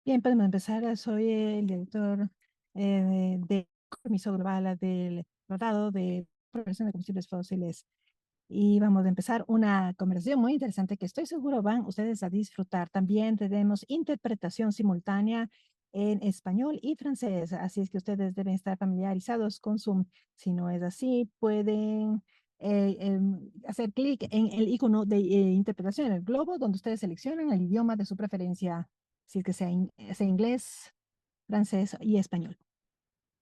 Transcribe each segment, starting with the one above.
Bien, podemos empezar. Soy el director de Compromiso Global del Tratado de Progresión de Combustibles Fósiles y vamos a empezar una conversación muy interesante que estoy seguro van ustedes a disfrutar. También tenemos interpretación simultánea en español y francés, así es que ustedes deben estar familiarizados con Zoom. Si no es así, pueden hacer clic en el icono de interpretación en el globo, donde ustedes seleccionan el idioma de su preferencia, si es que sea inglés, francés y español.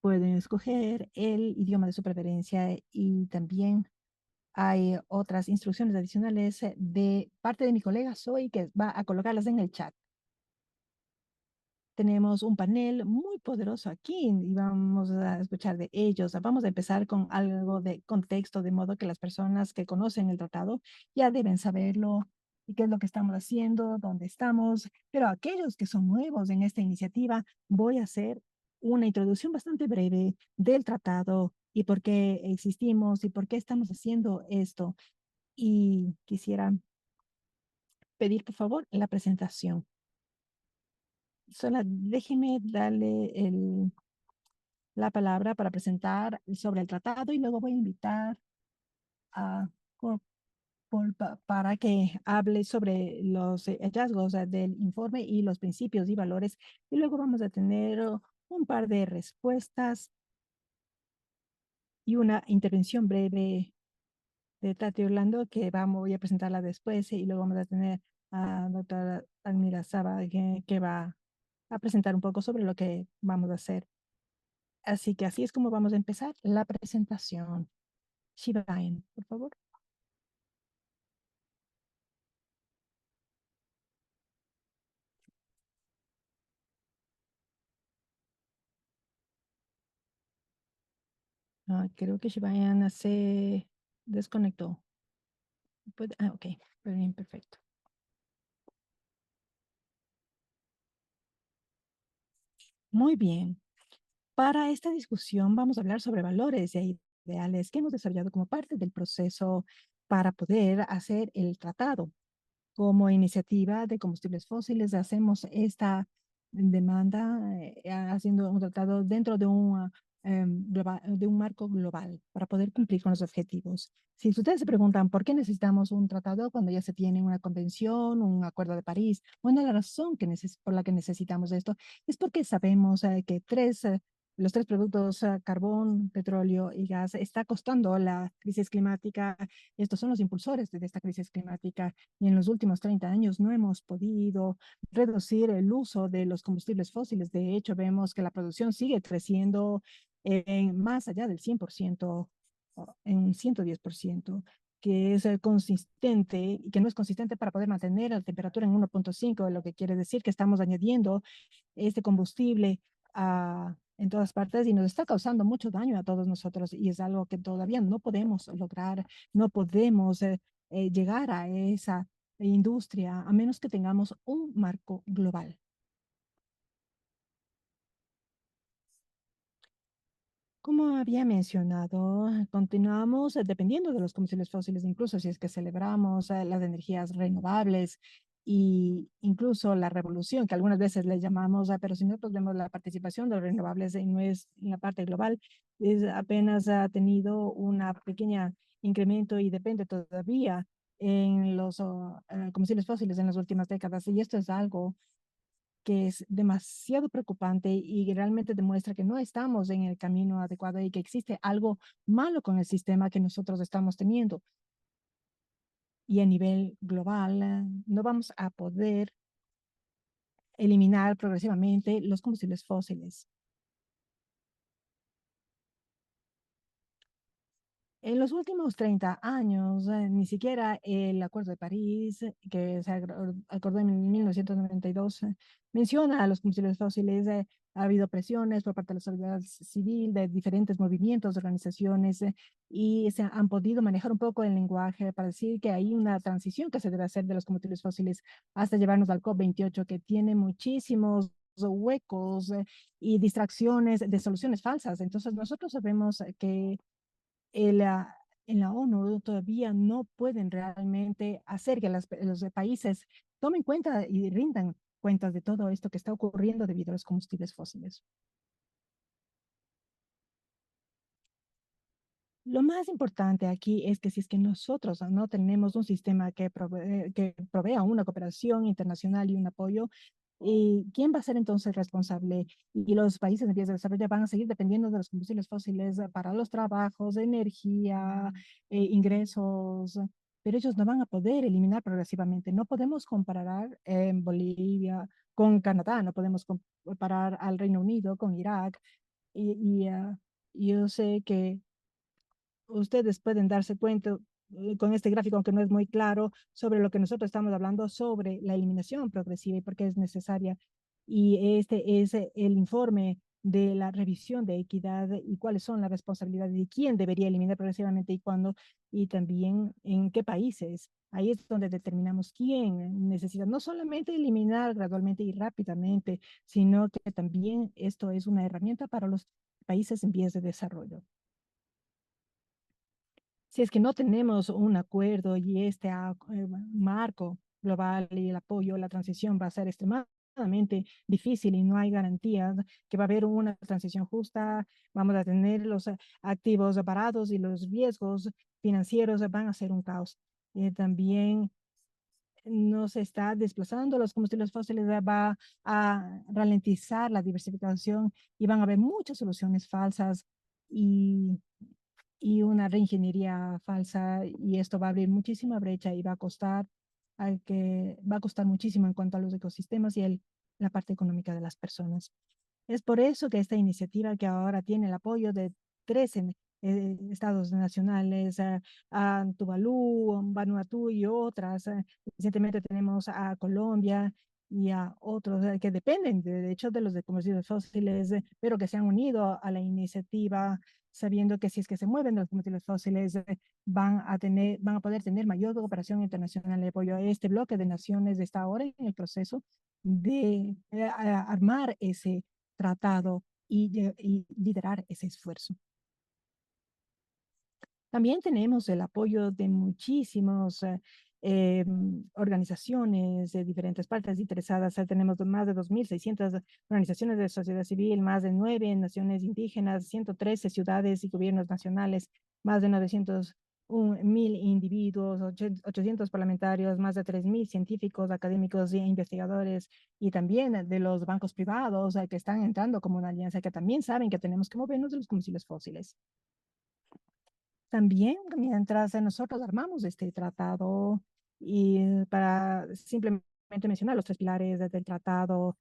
Pueden escoger el idioma de su preferencia y también hay otras instrucciones adicionales de parte de mi colega Zoe que va a colocarlas en el chat. Tenemos un panel muy poderoso aquí y vamos a escuchar de ellos. Vamos a empezar con algo de contexto, de modo que las personas que conocen el tratado ya deben saberlo y qué es lo que estamos haciendo, dónde estamos. Pero aquellos que son nuevos en esta iniciativa, voy a hacer una introducción bastante breve del tratado y por qué existimos y por qué estamos haciendo esto. Y quisiera pedir, por favor, la presentación. Solo déjeme darle la palabra para presentar sobre el tratado y luego voy a invitar a Cor- para que hable sobre los hallazgos del informe y los principios y valores. Y luego vamos a tener un par de respuestas y una intervención breve de Tati Orlando que voy a presentarla después y luego vamos a tener a doctora Almira Saba que va a presentar un poco sobre lo que vamos a hacer. Así que así es como vamos a empezar la presentación. Shivayan, por favor. Creo que Shivayan se desconectó. Ok, bien, perfecto. Muy bien. Para esta discusión vamos a hablar sobre valores e ideales que hemos desarrollado como parte del proceso para poder hacer el tratado. Como iniciativa de combustibles fósiles, hacemos esta demanda haciendo un tratado dentro de de un marco global para poder cumplir con los objetivos. Si ustedes se preguntan por qué necesitamos un tratado cuando ya se tiene una convención, un acuerdo de París, bueno, la razón por la que necesitamos esto es porque sabemos que los tres productos, carbón, petróleo y gas, está costando la crisis climática. Estos son los impulsores de esta crisis climática y en los últimos 30 años no hemos podido reducir el uso de los combustibles fósiles. De hecho, vemos que la producción sigue creciendo en más allá del 100%, en un 110%, que es consistente y que no es consistente para poder mantener la temperatura en 1.5, lo que quiere decir que estamos añadiendo este combustible en todas partes y nos está causando mucho daño a todos nosotros y es algo que todavía no podemos lograr, no podemos llegar a esa industria a menos que tengamos un marco global. Como había mencionado, continuamos dependiendo de los combustibles fósiles, incluso si es que celebramos las energías renovables y incluso la revolución, que algunas veces le llamamos, pero si nosotros vemos la participación de los renovables en la parte global, apenas ha tenido una pequeña incremento y depende todavía en los combustibles fósiles en las últimas décadas. Y esto es algo que es demasiado preocupante y realmente demuestra que no estamos en el camino adecuado y que existe algo malo con el sistema que nosotros estamos teniendo. Y a nivel global, no vamos a poder eliminar progresivamente los combustibles fósiles. En los últimos 30 años, ni siquiera el Acuerdo de París, que se acordó en 1992, menciona a los combustibles fósiles. Ha habido presiones por parte de la sociedad civil, de diferentes movimientos, organizaciones, y se han podido manejar un poco el lenguaje para decir que hay una transición que se debe hacer de los combustibles fósiles hasta llevarnos al COP28, que tiene muchísimos huecos y distracciones de soluciones falsas. Entonces, nosotros sabemos que en la ONU todavía no pueden realmente hacer que los países tomen cuenta y rindan cuenta de todo esto que está ocurriendo debido a los combustibles fósiles. Lo más importante aquí es que si es que nosotros no tenemos un sistema que provea una cooperación internacional y un apoyo, ¿y quién va a ser entonces responsable? Y los países en vías de desarrollo van a seguir dependiendo de los combustibles fósiles para los trabajos, energía, ingresos, pero ellos no van a poder eliminar progresivamente. No podemos comparar en Bolivia con Canadá, no podemos comparar al Reino Unido con Irak. Yo sé que ustedes pueden darse cuenta con este gráfico, aunque no es muy claro, sobre lo que nosotros estamos hablando sobre la eliminación progresiva y por qué es necesaria. Y este es el informe de la revisión de equidad y cuáles son las responsabilidades de quién debería eliminar progresivamente y cuándo, y también en qué países. Ahí es donde determinamos quién necesita no solamente eliminar gradualmente y rápidamente, sino que también esto es una herramienta para los países en vías de desarrollo. Si es que no tenemos un acuerdo y este marco global y el apoyo, la transición va a ser extremadamente difícil y no hay garantías que va a haber una transición justa, vamos a tener los activos parados y los riesgos financieros van a ser un caos. También nos está desplazando los combustibles fósiles, va a ralentizar la diversificación y van a haber muchas soluciones falsas y una reingeniería falsa y esto va a abrir muchísima brecha y va a costar, va a costar muchísimo en cuanto a los ecosistemas y la parte económica de las personas. Es por eso que esta iniciativa que ahora tiene el apoyo de 13 estados nacionales, Tuvalu, Vanuatu y otras. Recientemente tenemos a Colombia y a otros que dependen de hecho de los de combustibles fósiles, pero que se han unido a la iniciativa sabiendo que si es que se mueven de los combustibles fósiles, van a poder tener mayor cooperación internacional de apoyo. Este bloque de naciones está ahora en el proceso de armar ese tratado y liderar ese esfuerzo. También tenemos el apoyo de muchísimas organizaciones de diferentes partes interesadas. Tenemos más de 2.600 organizaciones de sociedad civil, más de 9 naciones indígenas, 113 ciudades y gobiernos nacionales, más de 901.000 individuos, 800 parlamentarios, más de 3.000 científicos, académicos e investigadores, y también de los bancos privados que están entrando como una alianza, que también saben que tenemos que movernos de los combustibles fósiles. También, mientras nosotros armamos este tratado y para simplemente mencionar los tres pilares del tratado,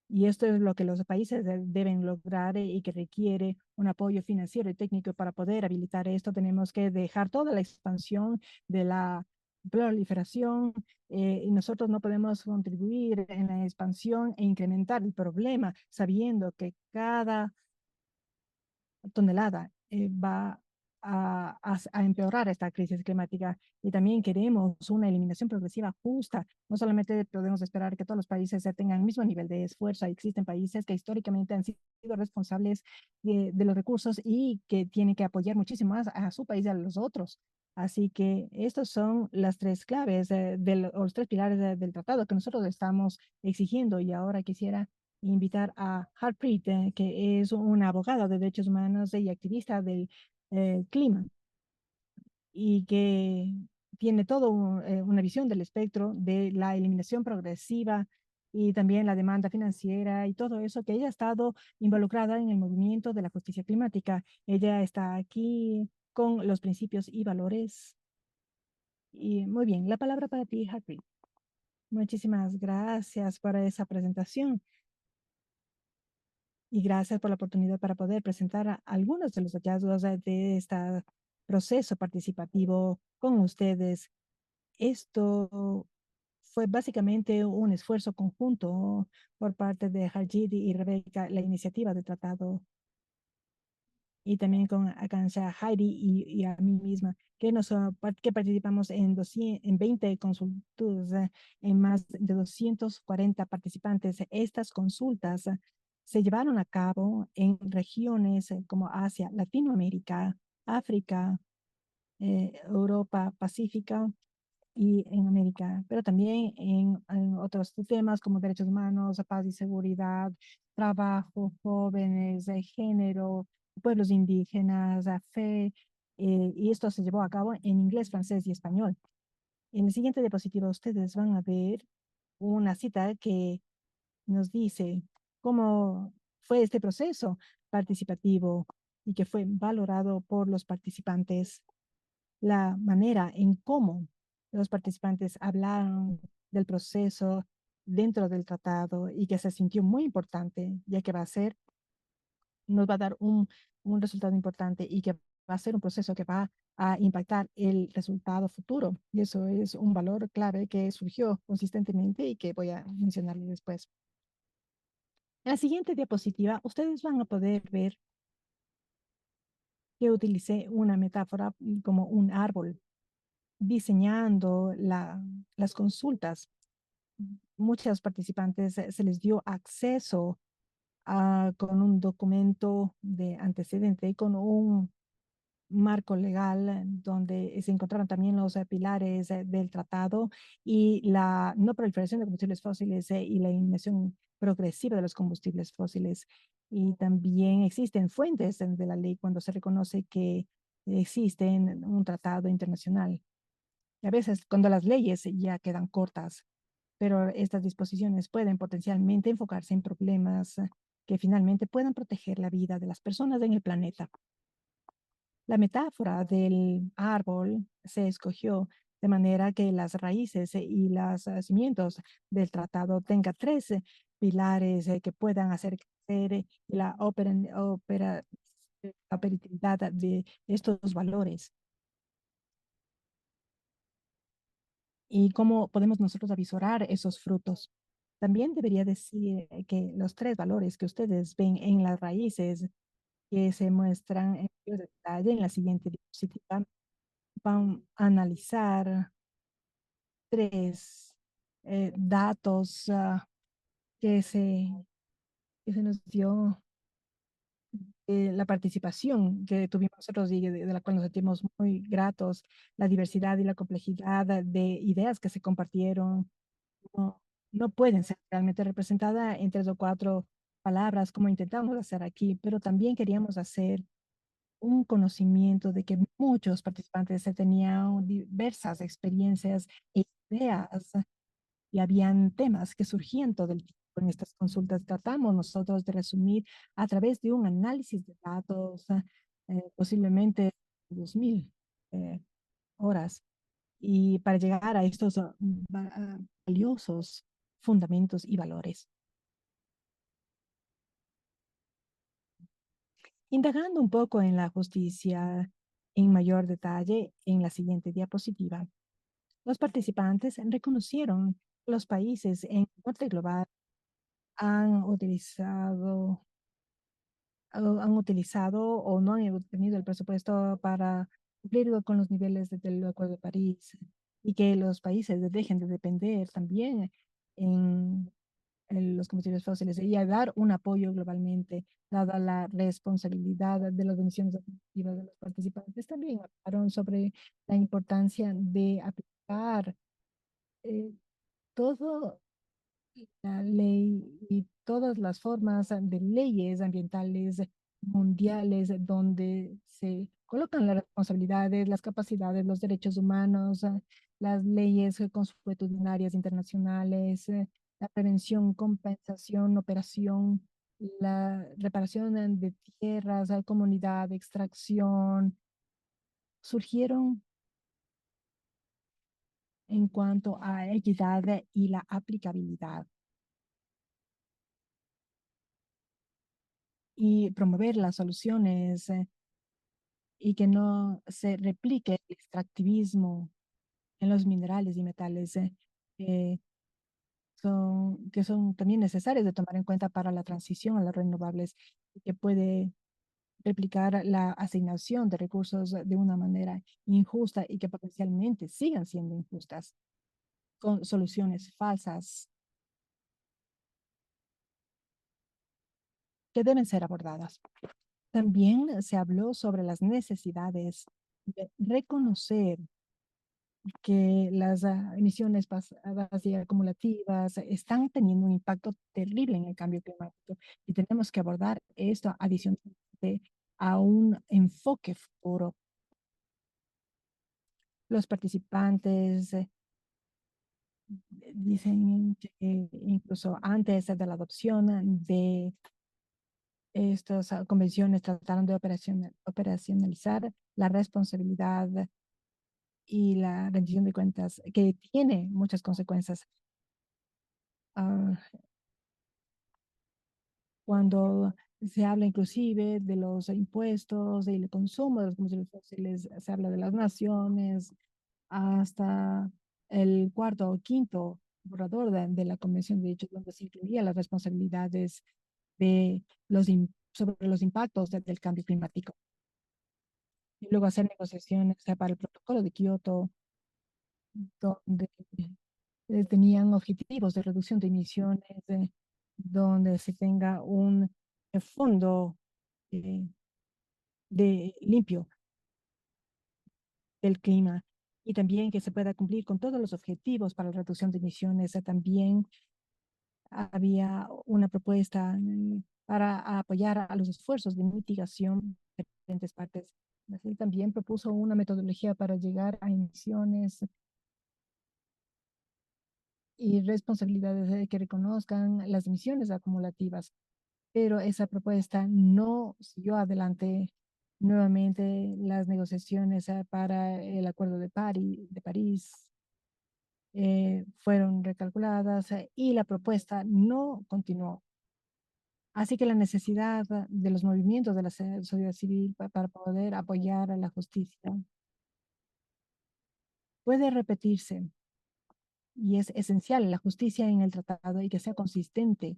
y esto es lo que los países deben lograr y que requiere un apoyo financiero y técnico para poder habilitar esto. Tenemos que dejar toda la expansión de la proliferación y nosotros no podemos contribuir en la expansión e incrementar el problema sabiendo que cada tonelada va a empeorar esta crisis climática y también queremos una eliminación progresiva justa. No solamente podemos esperar que todos los países tengan el mismo nivel de esfuerzo. Existen países que históricamente han sido responsables de los recursos y que tienen que apoyar muchísimo más a su país y a los otros. Así que estos son las tres claves o los tres pilares del tratado que nosotros estamos exigiendo y ahora quisiera invitar a Harpreet, que es una abogada de derechos humanos y activista del clima y que tiene todo una visión del espectro de la eliminación progresiva y también la demanda financiera y todo eso, que ella ha estado involucrada en el movimiento de la justicia climática. Ella está aquí con los principios y valores. Y muy bien, la palabra para ti, Harpreet. Muchísimas gracias por esa presentación. Y gracias por la oportunidad para poder presentar algunos de los hallazgos de este proceso participativo con ustedes. Esto fue básicamente un esfuerzo conjunto por parte de Harjit y Rebeca, la iniciativa de tratado, y también con Akansha, Heidi y a mí misma, que participamos en 20 consultas, en más de 240 participantes. Estas consultas se llevaron a cabo en regiones como Asia, Latinoamérica, África, Europa, Pacífica y en América, pero también en otros temas como derechos humanos, paz y seguridad, trabajo, jóvenes, género, pueblos indígenas, fe, y esto se llevó a cabo en inglés, francés y español. En el siguiente diapositiva ustedes van a ver una cita que nos dice cómo fue este proceso participativo y que fue valorado por los participantes, la manera en cómo los participantes hablaron del proceso dentro del tratado y que se sintió muy importante, ya que nos va a dar un resultado importante y que va a ser un proceso que va a impactar el resultado futuro. Y eso es un valor clave que surgió consistentemente y que voy a mencionarle después. En la siguiente diapositiva, ustedes van a poder ver que utilicé una metáfora como un árbol, diseñando las consultas. Muchos participantes se les dio acceso con un documento de antecedente, con un marco legal donde se encontraron también los pilares del tratado y la no proliferación de combustibles fósiles y la eliminación progresiva de los combustibles fósiles. Y también existen fuentes de la ley cuando se reconoce que existe un tratado internacional. Y a veces cuando las leyes ya quedan cortas, pero estas disposiciones pueden potencialmente enfocarse en problemas que finalmente puedan proteger la vida de las personas en el planeta. La metáfora del árbol se escogió de manera que las raíces y los cimientos del tratado tengan tres pilares que puedan hacer crecer la operatividad de estos valores. Y cómo podemos nosotros avisorar esos frutos. También debería decir que los tres valores que ustedes ven en las raíces que se muestran en mayor detalle en la siguiente diapositiva van a analizar tres datos que que se nos dio la participación que tuvimos nosotros y de la cual nos sentimos muy gratos, la diversidad y la complejidad de ideas que se compartieron no, no pueden ser realmente representadas en tres o cuatro palabras como intentamos hacer aquí, pero también queríamos hacer un conocimiento de que muchos participantes tenían diversas experiencias e ideas y habían temas que surgían todo el tiempo en estas consultas. Tratamos nosotros de resumir a través de un análisis de datos, posiblemente 2000 eh, horas, y para llegar a estos valiosos fundamentos y valores. Indagando un poco en la justicia en mayor detalle en la siguiente diapositiva, los participantes reconocieron que los países en el norte global han han utilizado o no han tenido el presupuesto para cumplir con los niveles del Acuerdo de París y que los países dejen de depender también en los combustibles fósiles y a dar un apoyo globalmente, dada la responsabilidad de las emisiones activas de los participantes. También hablaron sobre la importancia de aplicar eh, todo la ley y todas las formas de leyes ambientales mundiales donde se colocan las responsabilidades, las capacidades, los derechos humanos, las leyes consuetudinarias internacionales, la prevención, compensación, operación, la reparación de tierras, comunidad, extracción, surgieron en cuanto a equidad y la aplicabilidad. Y promover las soluciones y que no se replique el extractivismo en los minerales y metales eh, que son también necesarios de tomar en cuenta para la transición a las renovables y que puede replicar la asignación de recursos de una manera injusta y que potencialmente sigan siendo injustas con soluciones falsas que deben ser abordadas. También se habló sobre las necesidades de reconocer que las emisiones pasadas y acumulativas están teniendo un impacto terrible en el cambio climático y tenemos que abordar esto adicionalmente a un enfoque futuro. Los participantes dicen que incluso antes de la adopción de estas convenciones trataron de operacionalizar la responsabilidad y la rendición de cuentas, que tiene muchas consecuencias. Ah, cuando se habla inclusive de los impuestos y el consumo de los combustibles fósiles, se habla de las naciones, hasta el cuarto o quinto borrador de la Convención de Derechos, donde se incluía las responsabilidades de sobre los impactos del cambio climático. Y luego hacer negociaciones para el protocolo de Kioto, donde tenían objetivos de reducción de emisiones, donde se tenga un fondo eh, de limpio del clima y también que se pueda cumplir con todos los objetivos para la reducción de emisiones. También había una propuesta para apoyar a los esfuerzos de mitigación de diferentes partes. Brasil también propuso una metodología para llegar a emisiones y responsabilidades que reconozcan las emisiones acumulativas, pero esa propuesta no siguió adelante. Nuevamente, las negociaciones para el Acuerdo de París fueron recalculadas y la propuesta no continuó. Así que la necesidad de los movimientos de la sociedad civil para poder apoyar a la justicia puede repetirse y es esencial la justicia en el tratado y que sea consistente.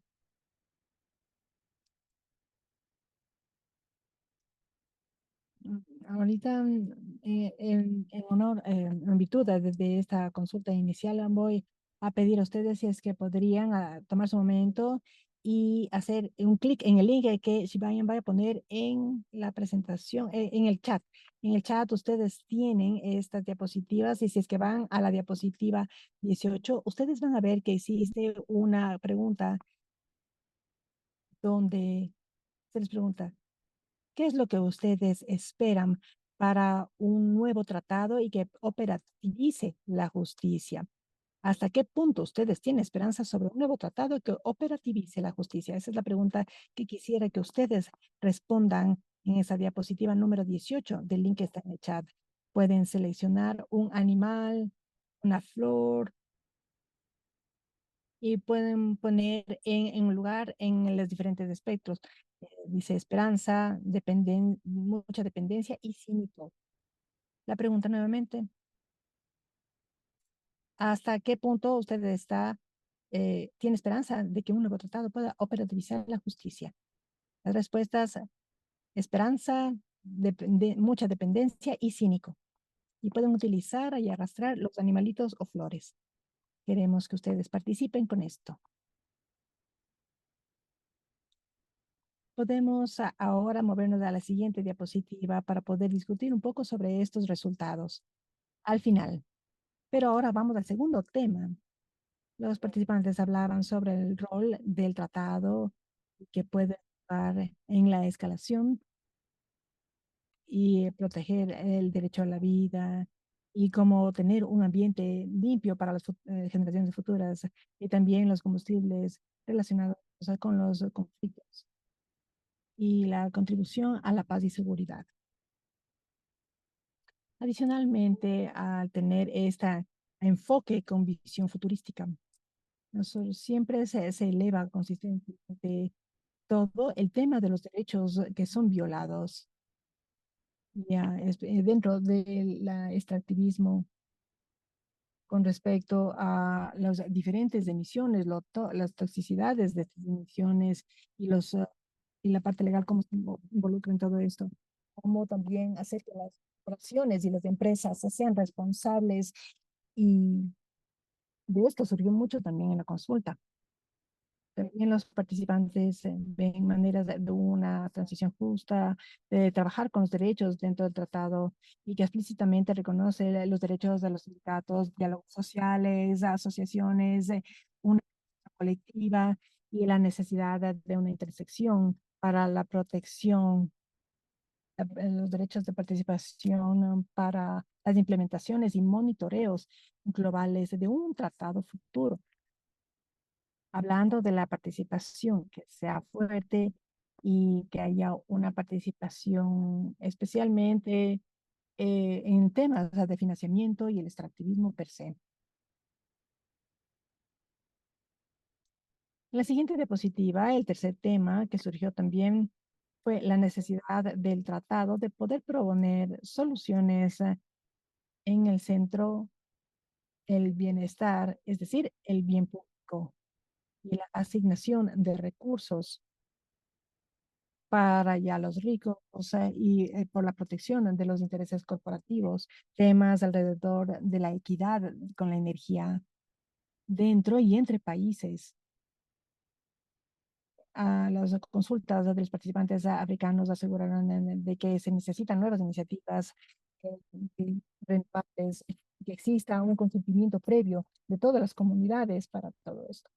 Ahorita, en honor, en virtud de esta consulta inicial, voy a pedir a ustedes si es que podrían tomarse un momento y hacer un clic en el link que Shibayan va a poner en la presentación, en el chat. En el chat ustedes tienen estas diapositivas y si es que van a la diapositiva 18, ustedes van a ver que existe una pregunta donde se les pregunta, ¿qué es lo que ustedes esperan para un nuevo tratado y que operativice la justicia? ¿Hasta qué punto ustedes tienen esperanza sobre un nuevo tratado que operativice la justicia? Esa es la pregunta que quisiera que ustedes respondan en esa diapositiva número 18 del link que está en el chat. Pueden seleccionar un animal, una flor, y pueden poner en un lugar en los diferentes espectros. Dice esperanza, mucha dependencia y cínico. La pregunta nuevamente, ¿hasta qué punto usted tiene esperanza de que un nuevo tratado pueda operativizar la justicia? Las respuestas, esperanza, mucha dependencia y cínico. Y pueden utilizar y arrastrar los animalitos o flores. Queremos que ustedes participen con esto. Podemos ahora movernos a la siguiente diapositiva para poder discutir un poco sobre estos resultados al final. Pero ahora vamos al segundo tema. Los participantes hablaban sobre el rol del tratado que puede jugar en la escalación y proteger el derecho a la vida y cómo tener un ambiente limpio para las generaciones futuras y también los combustibles relacionados, o sea, con los conflictos y la contribución a la paz y seguridad. Adicionalmente, al tener este enfoque con visión futurística, nosotros siempre se eleva consistentemente todo el tema de los derechos que son violados ya, dentro del extractivismo con respecto a las diferentes emisiones, las toxicidades de estas emisiones y y la parte legal, cómo se involucra en todo esto, cómo también hacer que las corporaciones y las empresas sean responsables, y de esto surgió mucho también en la consulta. También los participantes ven maneras de una transición justa, de trabajar con los derechos dentro del tratado y que explícitamente reconoce los derechos de los sindicatos, diálogos sociales, asociaciones, una colectiva y la necesidad de una intersección para la protección los derechos de participación para las implementaciones y monitoreos globales de un tratado futuro. Hablando de la participación, que sea fuerte y que haya una participación especialmente en temas de financiamiento y el extractivismo per se. La siguiente diapositiva, el tercer tema que surgió también fue la necesidad del tratado de poder proponer soluciones en el centro el bienestar, es decir, el bien público y la asignación de recursos para ya los ricos, o sea, y por la protección de los intereses corporativos, temas alrededor de la equidad con la energía dentro y entre países. A las consultas de los participantes africanos aseguraron de que se necesitan nuevas iniciativas renovables, que exista un consentimiento previo de todas las comunidades para todo esto.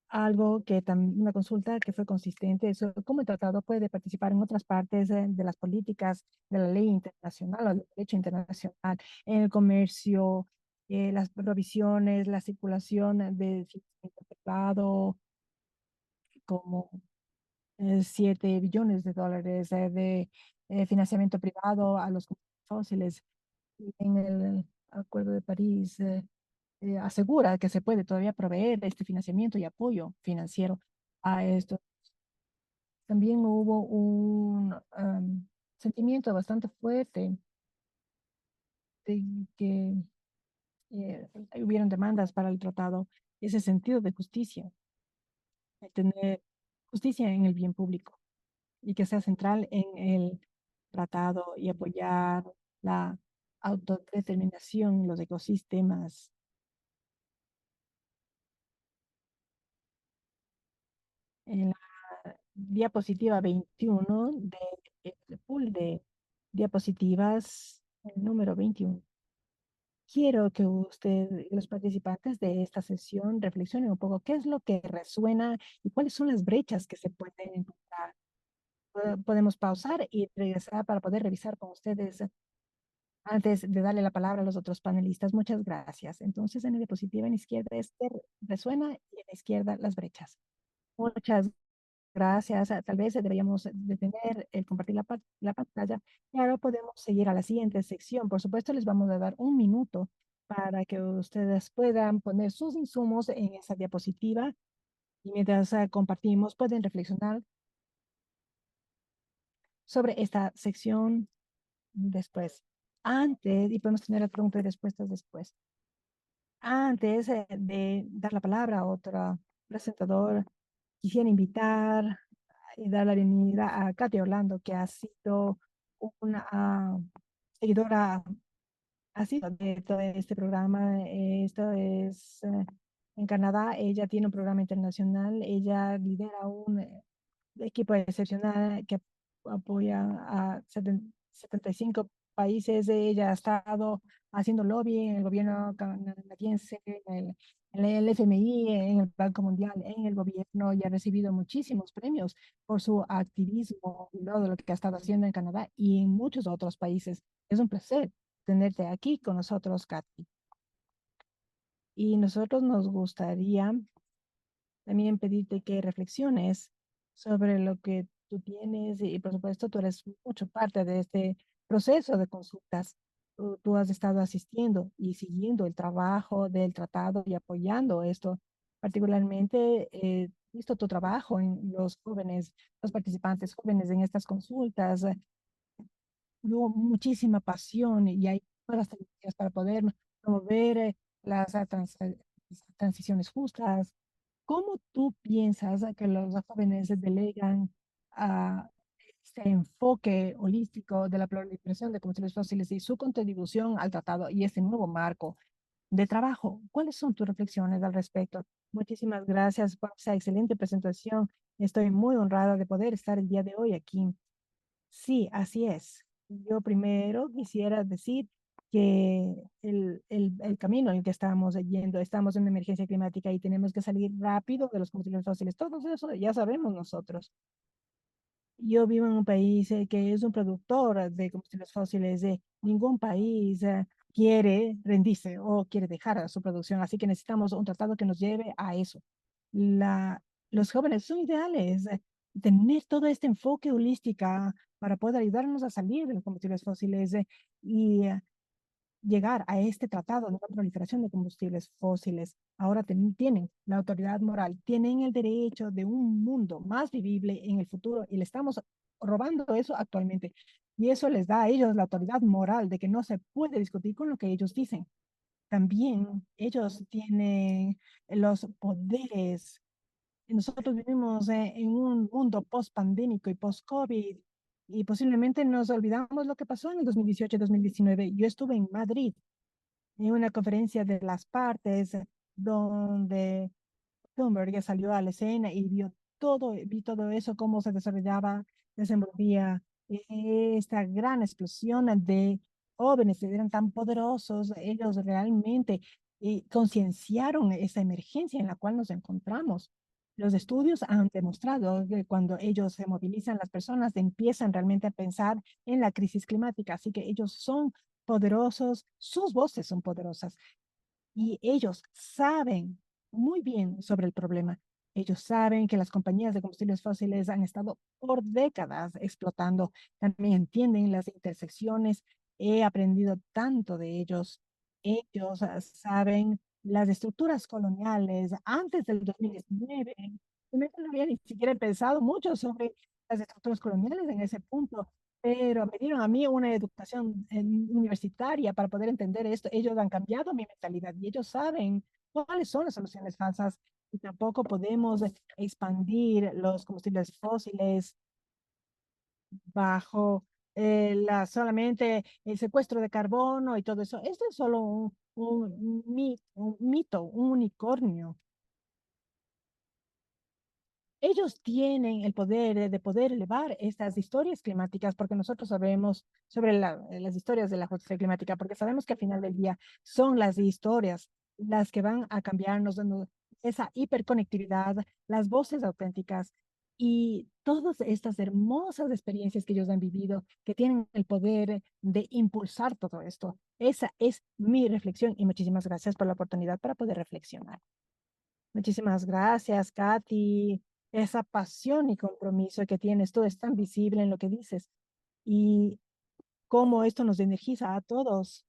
Algo que también, una consulta que fue consistente es cómo el tratado puede participar en otras partes de las políticas de la ley internacional o del derecho internacional, en el comercio, las provisiones, la circulación de financiamiento privado, como 7 billones de dólares de financiamiento privado a los combustibles fósiles. Y en el Acuerdo de París asegura que se puede todavía proveer este financiamiento y apoyo financiero a esto. También hubo un sentimiento bastante fuerte de que hubieron demandas para el tratado, ese sentido de justicia, de tener justicia en el bien público y que sea central en el tratado y apoyar la autodeterminación, los ecosistemas. En la diapositiva 21 del pool de diapositivas, el número 21. Quiero que usted y los participantes de esta sesión reflexionen un poco qué es lo que resuena y cuáles son las brechas que se pueden encontrar. Podemos pausar y regresar para poder revisar con ustedes antes de darle la palabra a los otros panelistas. Muchas gracias. Entonces, en la diapositiva en la izquierda este resuena y en la izquierda las brechas. Muchas gracias. Tal vez deberíamos detener el compartir la pantalla y ahora podemos seguir a la siguiente sección. Por supuesto, les vamos a dar un minuto para que ustedes puedan poner sus insumos en esa diapositiva y mientras compartimos pueden reflexionar sobre esta sección después. Antes, y podemos tener las preguntas y respuestas después. Antes de dar la palabra a otro presentador, quisiera invitar y dar la bienvenida a Katia Orlando, que ha sido una seguidora ha sido de todo este programa. Esto es en Canadá. Ella tiene un programa internacional. Ella lidera un equipo excepcional que apoya a 75 países. Ella ha estado haciendo lobby en el gobierno canadiense, en el FMI, en el Banco Mundial, en el gobierno y ha recibido muchísimos premios por su activismo y todo lo que ha estado haciendo en Canadá y en muchos otros países. Es un placer tenerte aquí con nosotros, Katy. Y nosotros nos gustaría también pedirte que reflexiones sobre lo que tú tienes y por supuesto tú eres mucho parte de este proceso de consultas. Tú has estado asistiendo y siguiendo el trabajo del tratado y apoyando esto. Particularmente, visto tu trabajo en los jóvenes, los participantes jóvenes en estas consultas, hubo muchísima pasión y hay todas las tendencias para poder promover las transiciones justas. ¿Cómo tú piensas que los jóvenes delegan a este enfoque holístico de la proliferación de combustibles fósiles y su contribución al tratado y este nuevo marco? de trabajo. ¿Cuáles son tus reflexiones al respecto? Muchísimas gracias por esa excelente presentación. Estoy muy honrada de poder estar el día de hoy aquí. Sí, así es. Yo primero quisiera decir que el camino en el que estamos yendo, estamos en una emergencia climática y tenemos que salir rápido de los combustibles fósiles. Todo eso ya sabemos nosotros. Yo vivo en un país que es un productor de combustibles fósiles. Ningún país quiere rendirse o quiere dejar su producción, así que necesitamos un tratado que nos lleve a eso. La, los jóvenes son ideales. Tener todo este enfoque holística para poder ayudarnos a salir de los combustibles fósiles y llegar a este tratado de no proliferación de combustibles fósiles. Ahora tienen la autoridad moral, tienen el derecho de un mundo más vivible en el futuro y le estamos robando eso actualmente. Y eso les da a ellos la autoridad moral de que no se puede discutir con lo que ellos dicen. También ellos tienen los poderes. Nosotros vivimos en un mundo post-pandémico y post-COVID y posiblemente nos olvidamos lo que pasó en el 2018 y 2019. Yo estuve en Madrid en una conferencia de las partes donde Thunberg ya salió a la escena y vi todo eso, cómo se desarrollaba, desenvolvía esta gran explosión de jóvenes que eran tan poderosos. Ellos realmente concienciaron esa emergencia en la cual nos encontramos. Los estudios han demostrado que cuando ellos se movilizan, las personas empiezan realmente a pensar en la crisis climática. Así que ellos son poderosos, sus voces son poderosas y ellos saben muy bien sobre el problema. Ellos saben que las compañías de combustibles fósiles han estado por décadas explotando. También entienden las intersecciones. He aprendido tanto de ellos. Ellos saben las estructuras coloniales antes del 2019. Yo no había ni siquiera pensado mucho sobre las estructuras coloniales en ese punto, pero me dieron a mí una educación universitaria para poder entender esto. Ellos han cambiado mi mentalidad y ellos saben cuáles son las soluciones falsas y tampoco podemos expandir los combustibles fósiles bajo solamente el secuestro de carbono y todo eso. Esto es solo un mito, un unicornio. Ellos tienen el poder de poder elevar estas historias climáticas porque nosotros sabemos sobre las historias de la justicia climática, porque sabemos que al final del día son las historias las que van a cambiarnos, dando esa hiperconectividad, las voces auténticas y todas estas hermosas experiencias que ellos han vivido, que tienen el poder de impulsar todo esto. Esa es mi reflexión y muchísimas gracias por la oportunidad para poder reflexionar. Muchísimas gracias, Katy. Esa pasión y compromiso que tienes tú es tan visible en lo que dices y cómo esto nos energiza a todos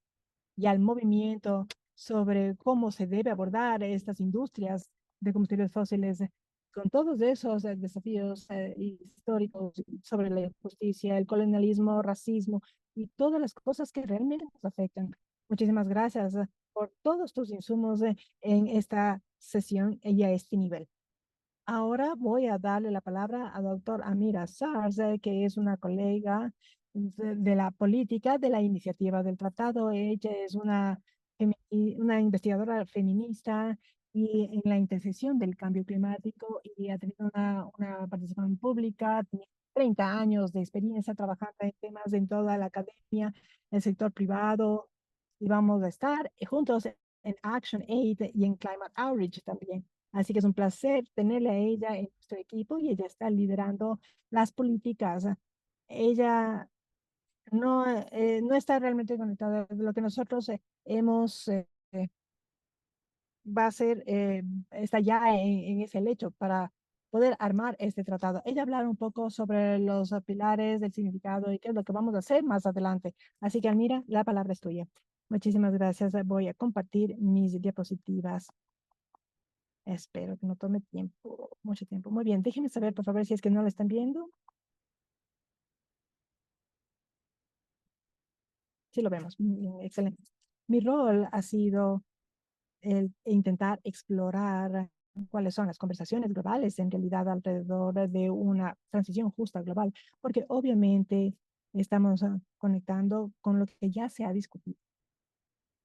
y al movimiento sobre cómo se debe abordar estas industrias de combustibles fósiles con todos esos desafíos históricos sobre la injusticia, el colonialismo, racismo y todas las cosas que realmente nos afectan. Muchísimas gracias por todos tus insumos en esta sesión y a este nivel. Ahora voy a darle la palabra a doctor Amira Sarze, que es una colega de la política de la iniciativa del tratado. Ella es una investigadora feminista y en la intersección del cambio climático y ha tenido una participación pública, tiene 30 años de experiencia trabajando en temas en toda la academia, el sector privado, y vamos a estar juntos en Action Aid y en Climate Outreach también. Así que es un placer tenerle a ella en nuestro equipo y ella está liderando las políticas. Ella no está realmente conectada. Lo que nosotros hemos, va a ser, está ya en ese lecho para poder armar este tratado. Ella hablar un poco sobre los pilares del significado y qué es lo que vamos a hacer más adelante. Así que, Almira, la palabra es tuya. Muchísimas gracias. Voy a compartir mis diapositivas. Espero que no tome tiempo, mucho tiempo. Muy bien, déjenme saber, por favor, si es que no lo están viendo. Sí lo vemos. Excelente. Mi rol ha sido el intentar explorar cuáles son las conversaciones globales en realidad alrededor de una transición justa global, porque obviamente estamos conectando con lo que ya se ha discutido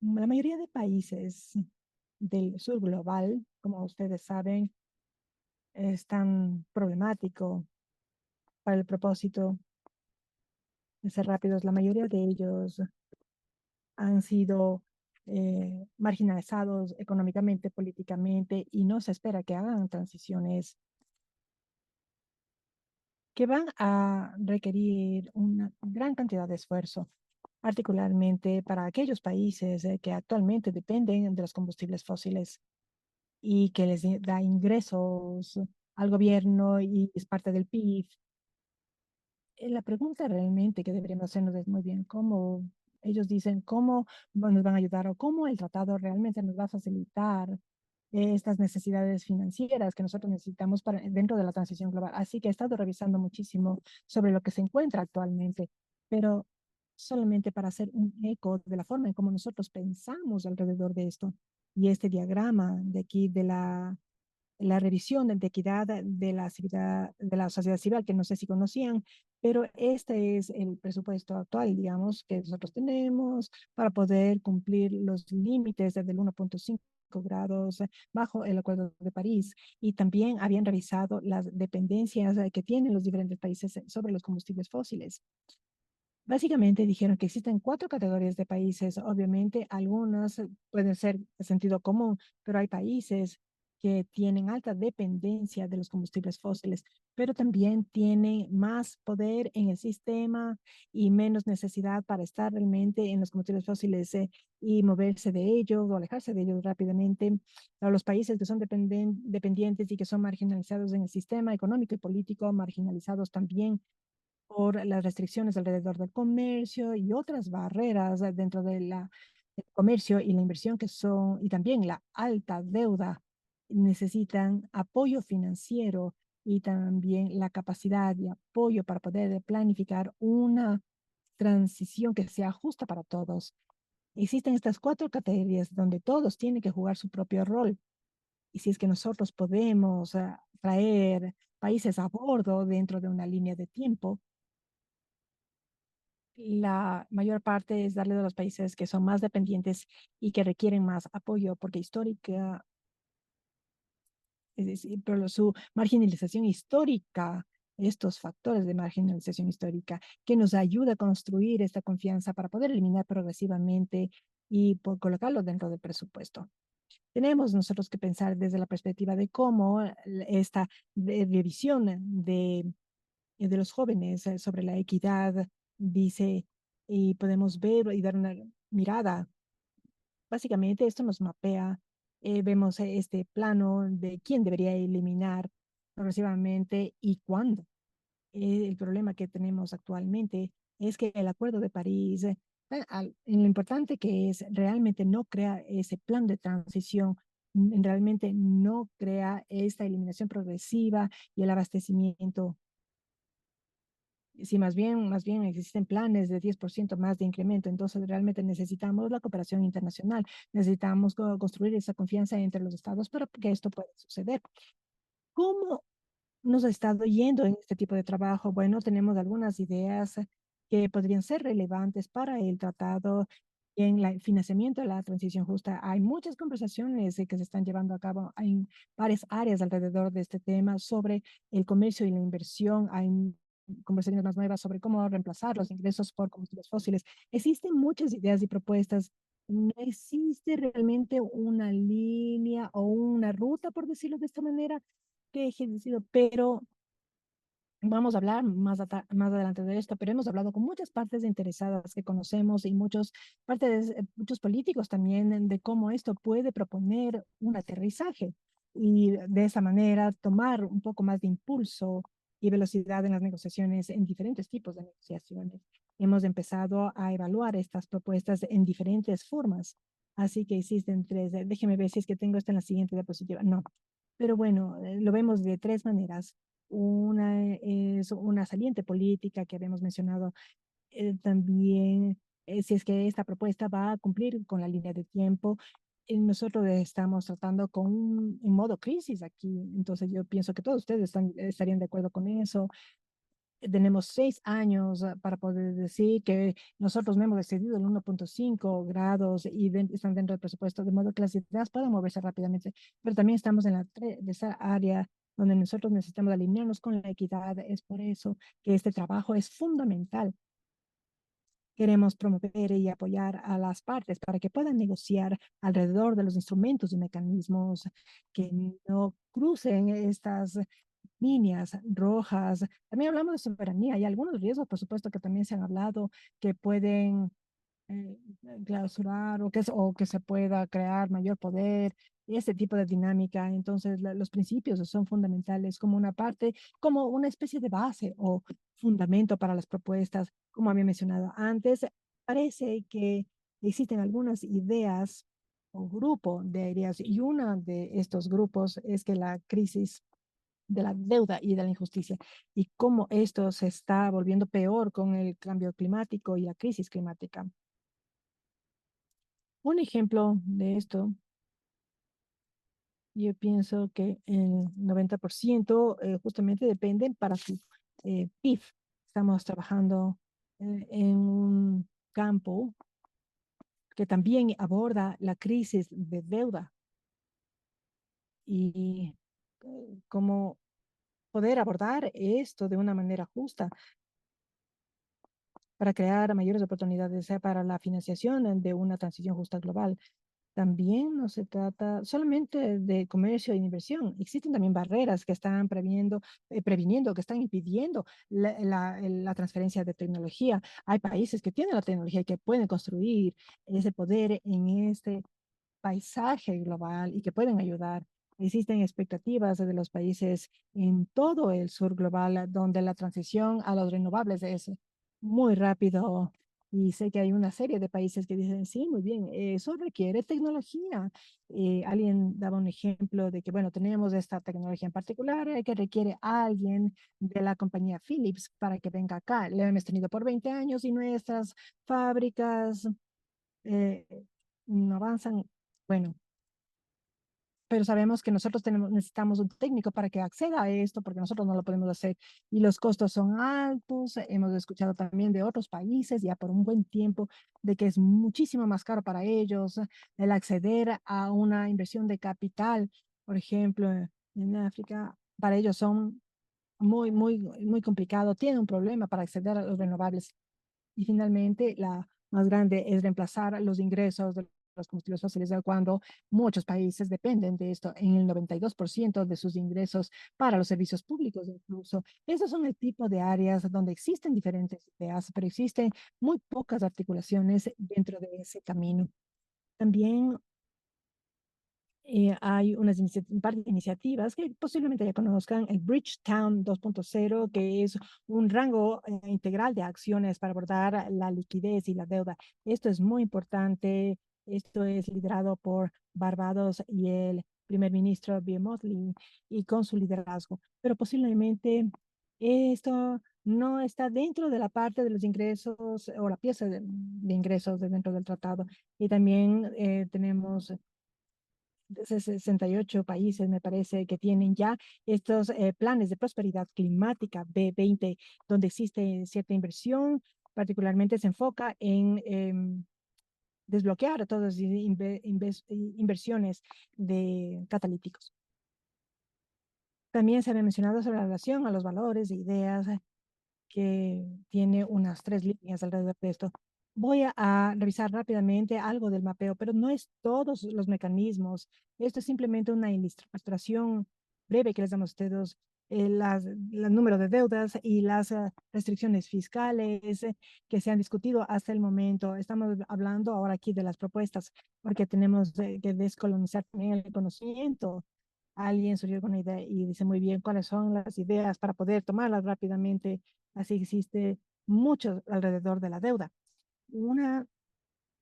La mayoría de países del sur global, como ustedes saben, es tan problemático para el propósito de ser rápidos. La mayoría de ellos han sido marginalizados económicamente, políticamente, y no se espera que hagan transiciones que van a requerir una gran cantidad de esfuerzo, particularmente para aquellos países que actualmente dependen de los combustibles fósiles y que les da ingresos al gobierno y es parte del PIB. La pregunta realmente que deberíamos hacernos es muy bien cómo ellos dicen, cómo nos van a ayudar o cómo el tratado realmente nos va a facilitar estas necesidades financieras que nosotros necesitamos para, dentro de la transición global. Así que he estado revisando muchísimo sobre lo que se encuentra actualmente, pero solamente para hacer un eco de la forma en cómo nosotros pensamos alrededor de esto. Y este diagrama de aquí de la revisión de equidad de la sociedad civil, que no sé si conocían, pero este es el presupuesto actual, digamos, que nosotros tenemos para poder cumplir los límites desde el 1.5 grados bajo el Acuerdo de París. Y también habían revisado las dependencias que tienen los diferentes países sobre los combustibles fósiles. Básicamente dijeron que existen cuatro categorías de países. Obviamente, algunas pueden ser de sentido común, pero hay países que tienen alta dependencia de los combustibles fósiles, pero también tienen más poder en el sistema y menos necesidad para estar realmente en los combustibles fósiles y moverse de ellos o alejarse de ellos rápidamente. A los países que son dependientes y que son marginalizados en el sistema económico y político, marginalizados también por las restricciones alrededor del comercio y otras barreras dentro de del comercio y la inversión que son, y también la alta deuda, necesitan apoyo financiero y también la capacidad de apoyo para poder planificar una transición que sea justa para todos. Existen estas cuatro categorías donde todos tienen que jugar su propio rol. Y si es que nosotros podemos traer países a bordo dentro de una línea de tiempo, la mayor parte es darle a los países que son más dependientes y que requieren más apoyo, porque histórica, es decir, pero su marginalización histórica, estos factores de marginalización histórica, que nos ayuda a construir esta confianza para poder eliminar progresivamente y por colocarlo dentro del presupuesto. Tenemos nosotros que pensar desde la perspectiva de cómo esta revisión de los jóvenes sobre la equidad, dice, y podemos ver y dar una mirada. Básicamente esto nos mapea, vemos este plano de quién debería eliminar progresivamente y cuándo. El problema que tenemos actualmente es que el Acuerdo de París, en lo importante que es, realmente no crea ese plan de transición, realmente no crea esta eliminación progresiva y el abastecimiento. Sí, más bien existen planes de 10% más de incremento, entonces realmente necesitamos la cooperación internacional, necesitamos construir esa confianza entre los estados para que esto pueda suceder. ¿Cómo nos ha estado yendo en este tipo de trabajo? Bueno, tenemos algunas ideas que podrían ser relevantes para el tratado en el financiamiento de la transición justa. Hay muchas conversaciones que se están llevando a cabo en varias áreas alrededor de este tema sobre el comercio y la inversión. Hay conversaciones más nuevas sobre cómo reemplazar los ingresos por combustibles fósiles. Existen muchas ideas y propuestas. No existe realmente una línea o una ruta, por decirlo de esta manera, que he decidido, pero vamos a hablar más adelante de esto, pero hemos hablado con muchas partes interesadas que conocemos y muchos políticos también de cómo esto puede proponer un aterrizaje y de esa manera tomar un poco más de impulso y velocidad en las negociaciones, en diferentes tipos de negociaciones. Hemos empezado a evaluar estas propuestas en diferentes formas. Así que existen tres. Déjeme ver si es que tengo esto en la siguiente diapositiva. No, pero bueno, lo vemos de tres maneras. Una es una saliente política que habíamos mencionado también, si es que esta propuesta va a cumplir con la línea de tiempo. Nosotros estamos tratando en modo crisis aquí, entonces yo pienso que todos ustedes estarían de acuerdo con eso. tenemos 6 años para poder decir que nosotros no hemos excedido el 1,5 grados y están dentro del presupuesto, de modo que las ideas puedan moverse rápidamente. Pero también estamos en de esa área donde nosotros necesitamos alinearnos con la equidad. Es por eso que este trabajo es fundamental. Queremos promover y apoyar a las partes para que puedan negociar alrededor de los instrumentos y mecanismos que no crucen estas líneas rojas. También hablamos de soberanía y algunos riesgos, por supuesto, que también se han hablado que pueden eh, clausurar o que se pueda crear mayor poder y ese tipo de dinámica. Entonces, los principios son fundamentales como una parte, como una especie de base o fundamento para las propuestas. Como había mencionado antes, parece que existen algunas ideas o grupo de ideas y una de estos grupos es que la crisis de la deuda y de la injusticia y cómo esto se está volviendo peor con el cambio climático y la crisis climática. Un ejemplo de esto, yo pienso que el 90% justamente dependen para su PIB. Estamos trabajando en un campo que también aborda la crisis de deuda y cómo poder abordar esto de una manera justa para crear mayores oportunidades para la financiación de una transición justa global. También no se trata solamente de comercio e inversión. Existen también barreras que están previniendo, que están impidiendo la transferencia de tecnología. Hay países que tienen la tecnología y que pueden construir ese poder en este paisaje global y que pueden ayudar. Existen expectativas de los países en todo el sur global donde la transición a los renovables es muy rápido y sé que hay una serie de países que dicen, sí, muy bien, eso requiere tecnología. Alguien daba un ejemplo de que, bueno, tenemos esta tecnología en particular que requiere a alguien de la compañía Philips para que venga acá. Lo hemos tenido por 20 años y nuestras fábricas eh, no avanzan. Bueno, pero sabemos que nosotros necesitamos un técnico para que acceda a esto, porque nosotros no lo podemos hacer y los costos son altos. Hemos escuchado también de otros países ya por un buen tiempo de que es muchísimo más caro para ellos el acceder a una inversión de capital, por ejemplo, en África, para ellos son muy complicado, tienen un problema para acceder a los renovables. Y finalmente, la más grande es reemplazar los ingresos de los combustibles fósiles, cuando muchos países dependen de esto en el 92% de sus ingresos para los servicios públicos incluso. Esos son el tipo de áreas donde existen diferentes ideas, pero existen muy pocas articulaciones dentro de ese camino. También hay un par de iniciativas que posiblemente ya conozcan, el Bridgetown 2.0, que es un rango integral de acciones para abordar la liquidez y la deuda. Esto es muy importante. Esto es liderado por Barbados y el primer ministro Bill Motley y con su liderazgo. Pero posiblemente esto no está dentro de la parte de los ingresos o la pieza de ingresos dentro del tratado. Y también tenemos de 68 países, me parece, que tienen ya estos planes de prosperidad climática B20, donde existe cierta inversión, particularmente se enfoca en desbloquear todas las inversiones de catalíticos. También se había mencionado sobre la relación a los valores e ideas que tiene unas 3 líneas alrededor de esto. Voy a revisar rápidamente algo del mapeo, pero no es todos los mecanismos. Esto es simplemente una ilustración breve que les damos a ustedes. El número de deudas y las restricciones fiscales que se han discutido hasta el momento. Estamos hablando ahora aquí de las propuestas, porque tenemos que descolonizar también el conocimiento. Alguien surgió con una idea y dice muy bien cuáles son las ideas para poder tomarlas rápidamente. Así existe mucho alrededor de la deuda. Una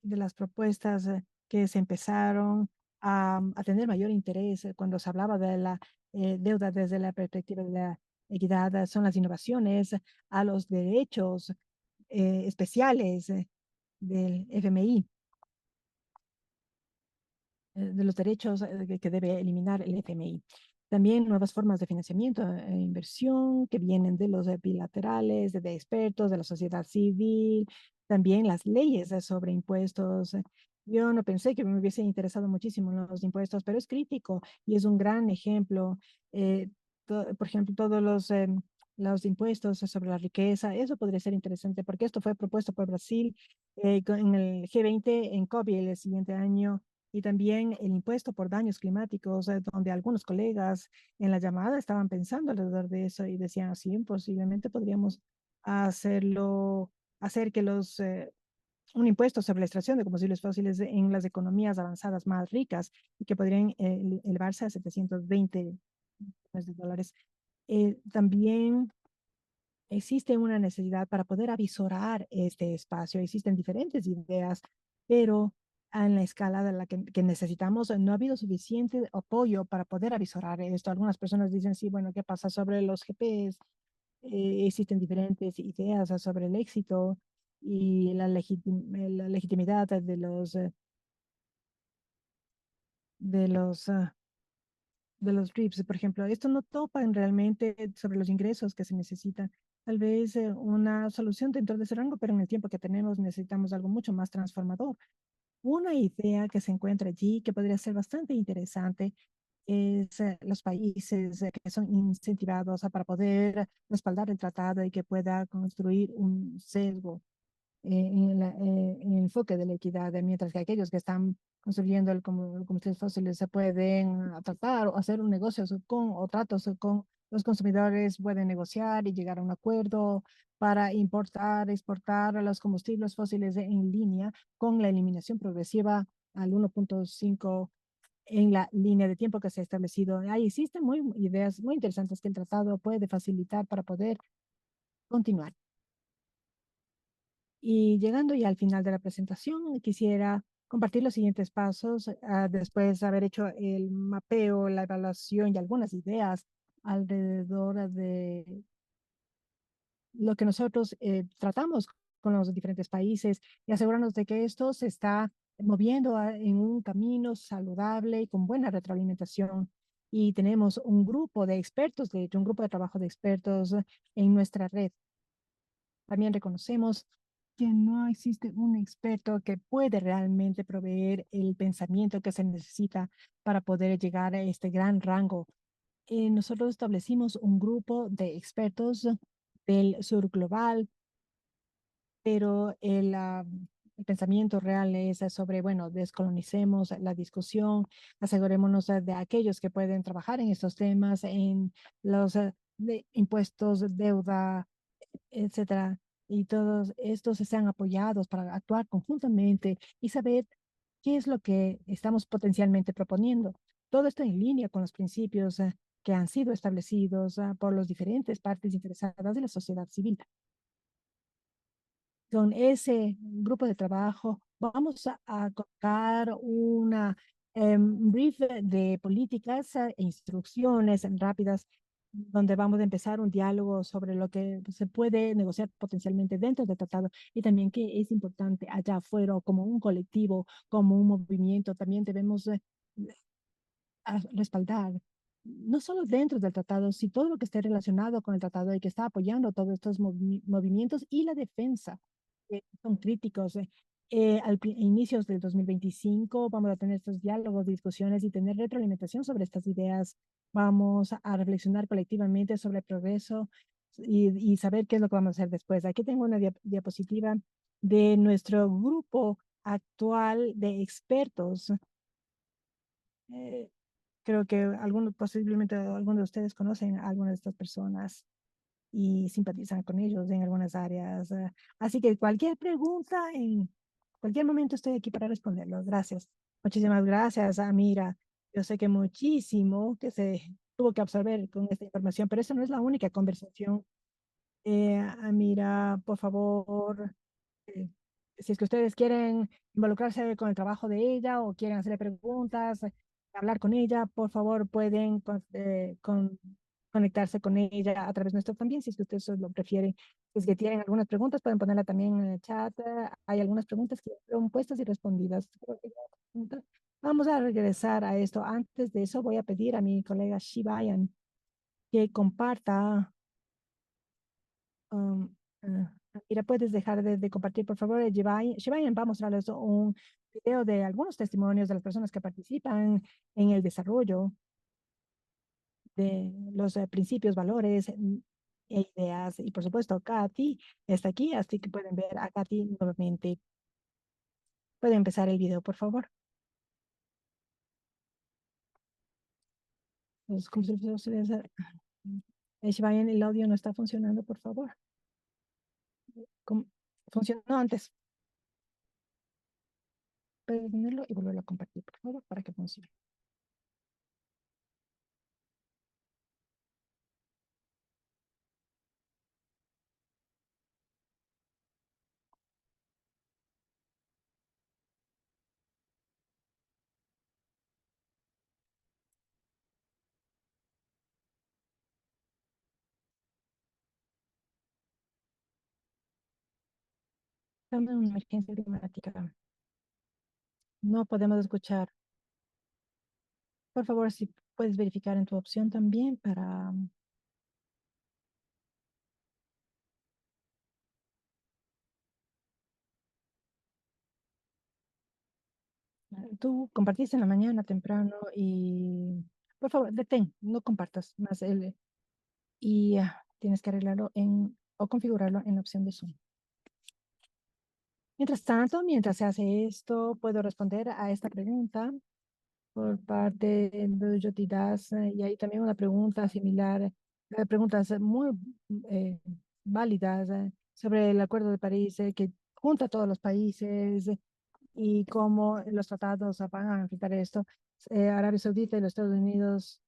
de las propuestas que se empezaron a tener mayor interés cuando se hablaba de la deuda desde la perspectiva de la equidad son las innovaciones a los derechos especiales del FMI, de los derechos que debe eliminar el FMI. También nuevas formas de financiamiento e inversión que vienen de los bilaterales, de expertos, de la sociedad civil, también las leyes sobre impuestos. Yo no pensé que me hubiese interesado muchísimo en los impuestos, pero es crítico y es un gran ejemplo. Eh, por ejemplo, todos los impuestos sobre la riqueza, eso podría ser interesante porque esto fue propuesto por Brasil en el G20 en COVID el siguiente año y también el impuesto por daños climáticos, donde algunos colegas en la llamada estaban pensando alrededor de eso y decían, sí, posiblemente podríamos hacerlo, hacer que un impuesto sobre la extracción de combustibles fósiles en las economías avanzadas más ricas y que podrían elevarse a 720 millones de dólares. También existe una necesidad para poder avisorar este espacio. Existen diferentes ideas, pero en la escala de la que necesitamos no ha habido suficiente apoyo para poder avisorar esto. Algunas personas dicen, sí, bueno, ¿qué pasa sobre los GPS? Existen diferentes ideas sobre el éxito y la legitimidad de de los RIPs, por ejemplo. Esto no topan realmente sobre los ingresos que se necesitan. Tal vez una solución dentro de ese rango, pero en el tiempo que tenemos necesitamos algo mucho más transformador. Una idea que se encuentra allí que podría ser bastante interesante es los países que son incentivados para poder respaldar el tratado y que pueda construir un sesgo en el enfoque de la equidad, mientras que aquellos que están construyendo el combustibles fósiles se pueden tratar o hacer un negocio con o tratos con los consumidores, pueden negociar y llegar a un acuerdo para importar, exportar los combustibles fósiles en línea con la eliminación progresiva al 1.5 en la línea de tiempo que se ha establecido. Ahí existen ideas muy interesantes que el tratado puede facilitar para poder continuar. Y llegando ya al final de la presentación, quisiera compartir los siguientes pasos después de haber hecho el mapeo, la evaluación y algunas ideas alrededor de lo que nosotros tratamos con los diferentes países y asegurarnos de que esto se está moviendo en un camino saludable y con buena retroalimentación. Y tenemos un grupo de expertos, de hecho, un grupo de trabajo de expertos en nuestra red. También reconocemos que no existe un experto que puede realmente proveer el pensamiento que se necesita para poder llegar a este gran rango. Nosotros establecimos un grupo de expertos del sur global, pero el pensamiento real es sobre, bueno, descolonicemos la discusión, asegurémonos de aquellos que pueden trabajar en estos temas, en los de impuestos, deuda, etcétera. Y todos estos sean apoyados para actuar conjuntamente y saber qué es lo que estamos potencialmente proponiendo. Todo esto en línea con los principios que han sido establecidos por las diferentes partes interesadas de la sociedad civil. Con ese grupo de trabajo vamos a colocar una brief de políticas e instrucciones rápidas donde vamos a empezar un diálogo sobre lo que se puede negociar potencialmente dentro del tratado y también que es importante allá afuera como un colectivo, como un movimiento. También debemos respaldar, no solo dentro del tratado, sino todo lo que esté relacionado con el tratado y que está apoyando todos estos movimientos y la defensa, son críticos. Inicios del 2025 vamos a tener estos diálogos, discusiones y tener retroalimentación sobre estas ideas. Vamos a reflexionar colectivamente sobre el progreso y saber qué es lo que vamos a hacer después. Aquí tengo una diapositiva de nuestro grupo actual de expertos. Eh, Creo que algunos, posiblemente algunos de ustedes conocen a algunas de estas personas y simpatizan con ellos en algunas áreas. Así que cualquier pregunta, en cualquier momento estoy aquí para responderlos. Gracias. Muchísimas gracias, Amira. Yo sé que muchísimo que se tuvo que absorber con esta información, pero esa no es la única conversación. Amira, por favor, eh, si es que ustedes quieren involucrarse con el trabajo de ella o quieren hacerle preguntas, hablar con ella, por favor pueden conectarse con ella a través de nuestro también, si es que ustedes lo prefieren. Si es que tienen algunas preguntas, pueden ponerla también en el chat. Hay algunas preguntas que fueron puestas y respondidas. Creo que ya- Vamos a regresar a esto. Antes de eso, voy a pedir a mi colega Shivayan que comparta. um, ah, Mira, puedes dejar de compartir, por favor. Shivayan va a mostrarles un video de algunos testimonios de las personas que participan en el desarrollo de los principios, valores e ideas. Y por supuesto, Katy está aquí, así que pueden ver a Katy nuevamente. Puede empezar el video, por favor. Como si Shivayan, el audio no está funcionando, por favor. ¿Cómo? Funcionó antes. Puedes tenerlo y volverlo a compartir, por favor, para que funcione. Estamos en una emergencia climática. No podemos escuchar. Por favor, si puedes verificar en tu opción también para... Tú compartiste en la mañana temprano y... Por favor, detén, no compartas más el... Y tienes que arreglarlo en... o configurarlo en la opción de Zoom. Mientras tanto, mientras se hace esto, puedo responder a esta pregunta por parte de Yotidas y hay también una pregunta similar, preguntas muy eh, válidas sobre el Acuerdo de París que junta a todos los países y cómo los tratados van a enfrentar esto. Arabia Saudita y los Estados Unidos,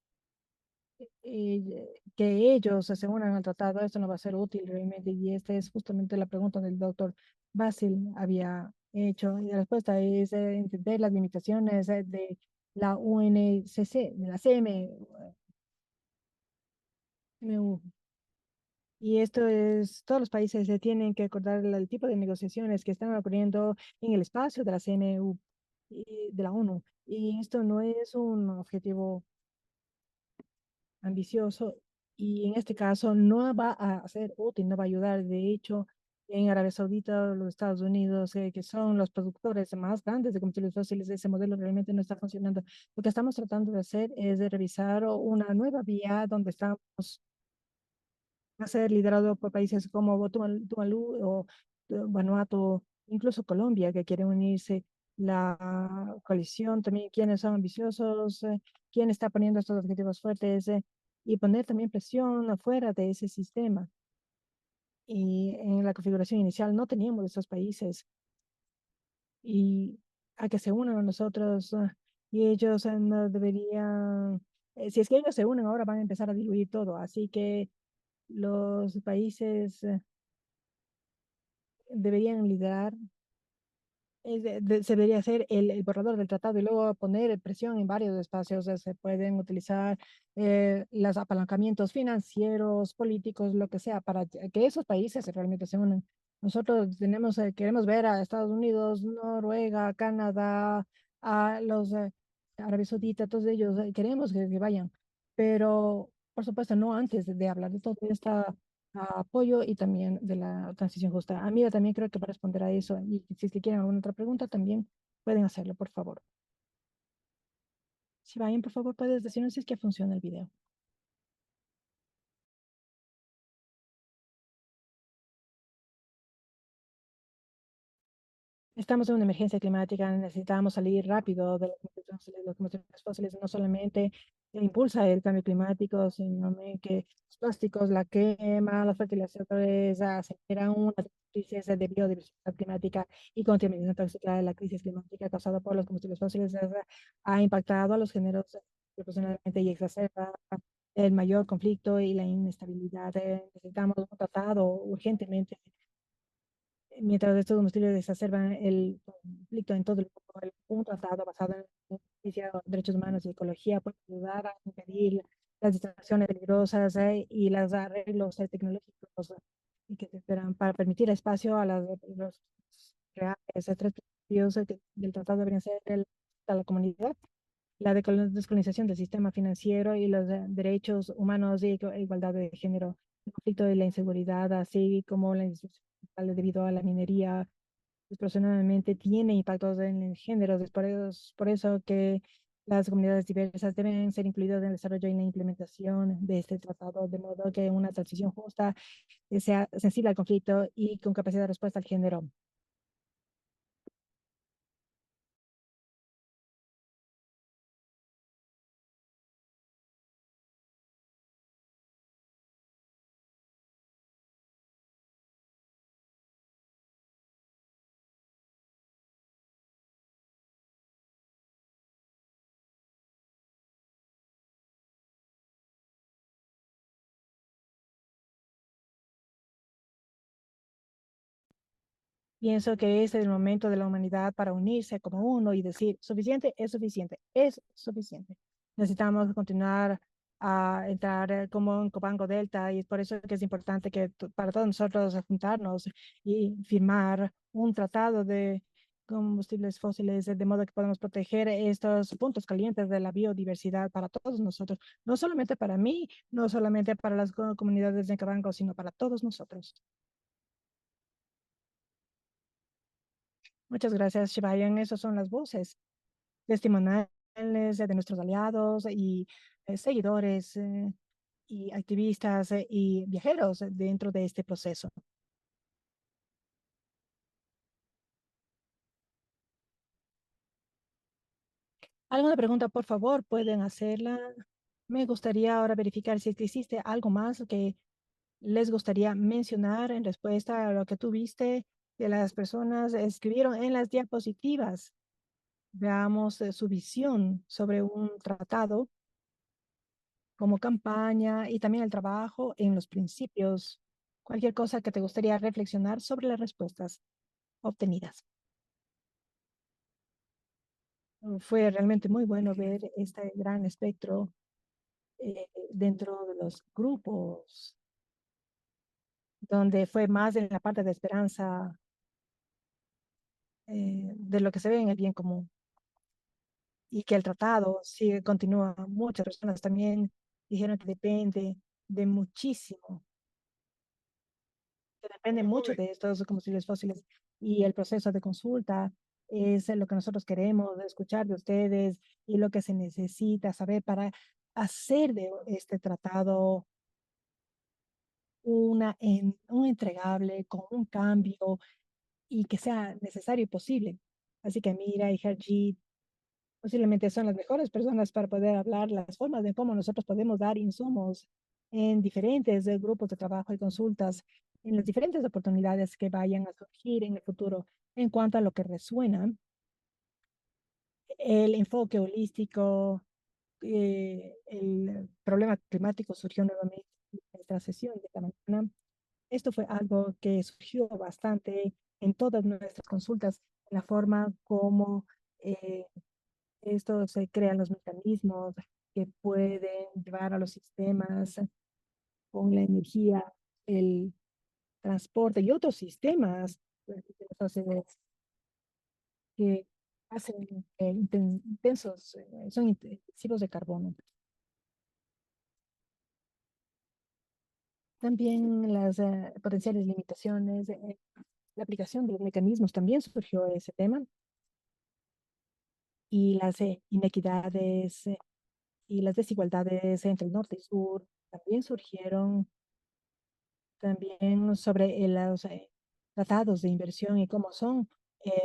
que ellos se unan al tratado, esto no va a ser útil realmente y esta es justamente la pregunta del doctor Basil había hecho y la respuesta es entender las limitaciones de la UNCC, de la CMU. Y esto es, todos los países se tienen que acordar el tipo de negociaciones que están ocurriendo en el espacio de la CMU y de la ONU. Y esto no es un objetivo ambicioso y en este caso no va a ser útil, no va a ayudar. De hecho, en Arabia Saudita, los Estados Unidos, que son los productores más grandes de combustibles fósiles, ese modelo realmente no está funcionando. Lo que estamos tratando de hacer es de revisar una nueva vía donde estamos a ser liderado por países como Tuvalu o Vanuatu, incluso Colombia, que quiere unirse. La coalición también, quienes son ambiciosos, quién está poniendo estos objetivos fuertes y poner también presión afuera de ese sistema. Y en la configuración inicial no teníamos esos países y a que se unan a nosotros y ellos no deberían, si es que ellos se unen ahora van a empezar a diluir todo. Así que los países deberían liderar, se debería hacer el borrador del tratado y luego poner presión en varios espacios. Se pueden utilizar los apalancamientos financieros, políticos, lo que sea, para que esos países realmente se unan. Nosotros tenemos, queremos ver a Estados Unidos, Noruega, Canadá, a los Arabia Saudita, todos ellos, queremos que vayan, pero por supuesto no antes de hablar de todo esto apoyo y también de la transición justa. Amiga, también creo que para responder a eso, y si es que quieren alguna otra pregunta, también pueden hacerlo, por favor. Si vayan, por favor, puedes decirnos si es que funciona el video. Estamos en una emergencia climática, necesitamos salir rápido de los combustibles fósiles, no solamente impulsa el cambio climático, sino que los plásticos, la quema, los fertilizadores aceleran una crisis de biodiversidad climática y contaminación tóxica de la crisis climática causada por los combustibles fósiles ha impactado a los géneros proporcionalmente y exacerba el mayor conflicto y la inestabilidad. Necesitamos un tratado urgentemente mientras estos combustibles exacerban el conflicto en todo el mundo. Un tratado basado en justicia, derechos humanos y ecología puede ayudar a impedir las distracciones peligrosas y los arreglos tecnológicos y que se esperan para permitir espacio a los reales. Tres principios del tratado deberían ser a la comunidad, la descolonización del sistema financiero y los derechos humanos y igualdad de género, el conflicto de la inseguridad, así como la injusticia social debido a la minería, desproporcionadamente tiene impactos en el género. Por eso que las comunidades diversas deben ser incluidas en el desarrollo y la implementación de este tratado, de modo que una transición justa sea sensible al conflicto y con capacidad de respuesta al género. Pienso que este es el momento de la humanidad para unirse como uno y decir, suficiente, es suficiente, es suficiente. Necesitamos continuar a entrar como en Copango Delta y es por eso que es importante que para todos nosotros juntarnos y firmar un tratado de combustibles fósiles de modo que podamos proteger estos puntos calientes de la biodiversidad para todos nosotros, no solamente para mí, no solamente para las comunidades de Cabango, sino para todos nosotros. Muchas gracias, Shivayan. Esas son las voces testimoniales de nuestros aliados y seguidores y activistas y viajeros dentro de este proceso. ¿Alguna pregunta, por favor? Pueden hacerla. Me gustaría ahora verificar si es que existe algo más que les gustaría mencionar en respuesta a lo que tú viste que las personas escribieron en las diapositivas. Veamos su visión sobre un tratado como campaña y también el trabajo en los principios. Cualquier cosa que te gustaría reflexionar sobre las respuestas obtenidas. Fue realmente muy bueno ver este gran espectro dentro de los grupos, donde fue más en la parte de esperanza de lo que se ve en el bien común y que el tratado sigue, continúa. Muchas personas también dijeron que depende de muchísimo que depende mucho de estos combustibles fósiles y el proceso de consulta es lo que nosotros queremos escuchar de ustedes y lo que se necesita saber para hacer de este tratado un entregable con un cambio y que sea necesario y posible. Así que Mira y Harjit posiblemente son las mejores personas para poder hablar las formas de cómo nosotros podemos dar insumos en diferentes grupos de trabajo y consultas, en las diferentes oportunidades que vayan a surgir en el futuro en cuanto a lo que resuena, el enfoque holístico, el problema climático surgió nuevamente en esta sesión de la mañana. Esto fue algo que surgió bastante en todas nuestras consultas, en la forma como eh, esto se crean los mecanismos que pueden llevar a los sistemas con la energía, el transporte y otros sistemas que hacen intensos, son intensivos de carbono. También las potenciales limitaciones, la aplicación de los mecanismos también surgió ese tema y las inequidades y las desigualdades entre el norte y sur también surgieron también sobre los tratados de inversión y cómo son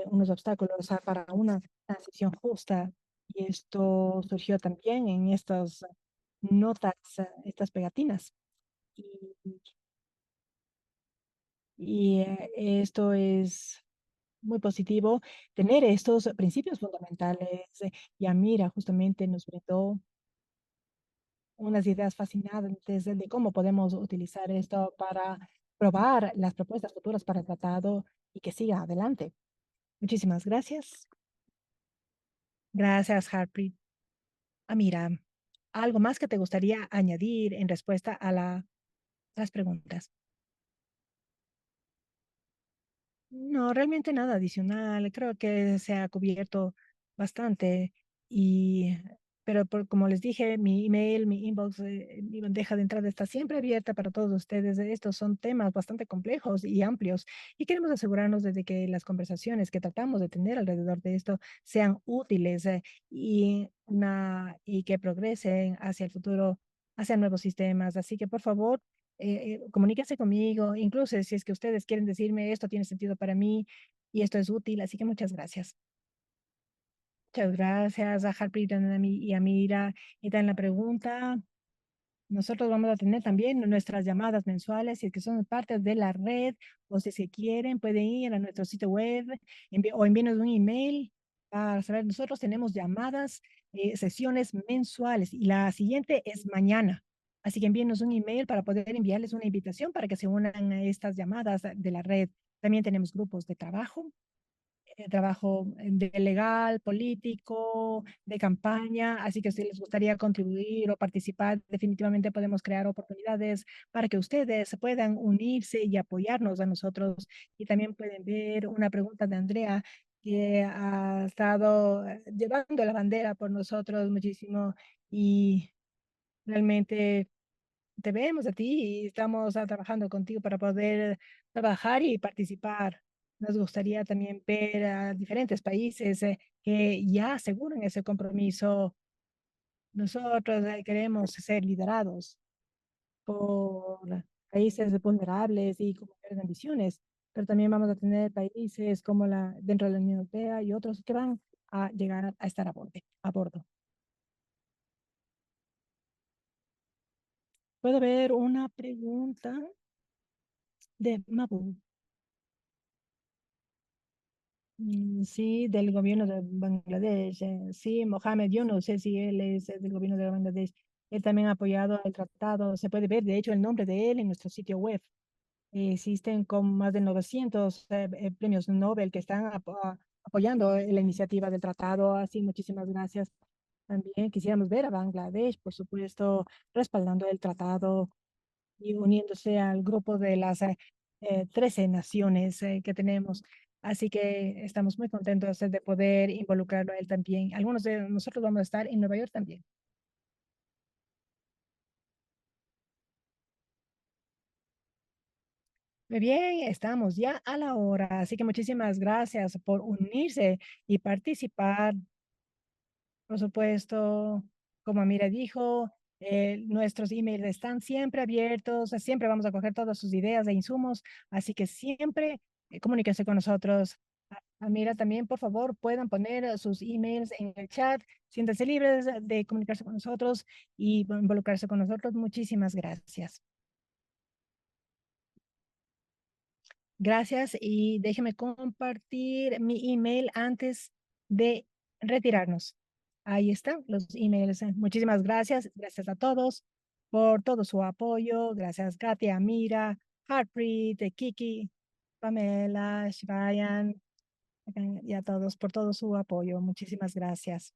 unos obstáculos para una transición justa. Y esto surgió también en estas notas, estas pegatinas. Y, esto es muy positivo, tener estos principios fundamentales. Y Amira justamente nos brindó unas ideas fascinantes de cómo podemos utilizar esto para probar las propuestas futuras para el tratado y que siga adelante. Muchísimas gracias. Gracias, Harpreet. Mira, ¿algo más que te gustaría añadir en respuesta a las preguntas? No, realmente nada adicional. Creo que se ha cubierto bastante. Y, pero como les dije, mi email, mi inbox, mi bandeja de entrada está siempre abierta para todos ustedes. Estos son temas bastante complejos y amplios y queremos asegurarnos de que las conversaciones que tratamos de tener alrededor de esto sean útiles y que progresen hacia el futuro, hacia nuevos sistemas. Así que por favor, comuníquense conmigo, incluso si es que ustedes quieren decirme esto tiene sentido para mí y esto es útil. Así que muchas gracias. Muchas gracias a Harpreet y a Mira. Y también la pregunta, nosotros vamos a tener también nuestras llamadas mensuales, si es que son parte de la red o si es que quieren, pueden ir a nuestro sitio web o envíenos un email para saber. Nosotros tenemos llamadas, sesiones mensuales y la siguiente es mañana. Así que envíenos un email para poder enviarles una invitación para que se unan a estas llamadas de la red. También tenemos grupos de trabajo de legal, político, de campaña, así que si les gustaría contribuir o participar, definitivamente podemos crear oportunidades para que ustedes puedan unirse y apoyarnos a nosotros. Y también pueden ver una pregunta de Andrea que ha estado llevando la bandera por nosotros muchísimo y realmente te vemos a ti y estamos trabajando contigo para poder trabajar y participar. Nos gustaría también ver a diferentes países que ya aseguran ese compromiso. Nosotros queremos ser liderados por países vulnerables y con mayores ambiciones, pero también vamos a tener países como dentro de la Unión Europea y otros que van a llegar a estar a bordo. Puedo ver una pregunta de Mabu. Sí, del gobierno de Bangladesh. Sí, Mohamed, yo no sé si él es del gobierno de Bangladesh. Él también ha apoyado el tratado. Se puede ver, de hecho, el nombre de él en nuestro sitio web. Existen con más de 900 premios Nobel que están apoyando la iniciativa del tratado. Así, muchísimas gracias. También quisiéramos ver a Bangladesh, por supuesto, respaldando el tratado y uniéndose al grupo de las 13 naciones que tenemos. Así que estamos muy contentos de poder involucrarlo a él también. Algunos de nosotros vamos a estar en Nueva York también. Muy bien, estamos ya a la hora. Así que muchísimas gracias por unirse y participar. Por supuesto, como Amira dijo, nuestros emails están siempre abiertos, siempre vamos a coger todas sus ideas e insumos, así que siempre comuníquese con nosotros. Amira, también, por favor, puedan poner sus emails en el chat. Siéntanse libres de comunicarse con nosotros y involucrarse con nosotros. Muchísimas gracias. Gracias y déjeme compartir mi email antes de retirarnos. Ahí están los emails. Muchísimas gracias. Gracias a todos por todo su apoyo. Gracias, Katia, Mira, Harpreet, Kiki, Pamela, Shivayan y a todos por todo su apoyo. Muchísimas gracias.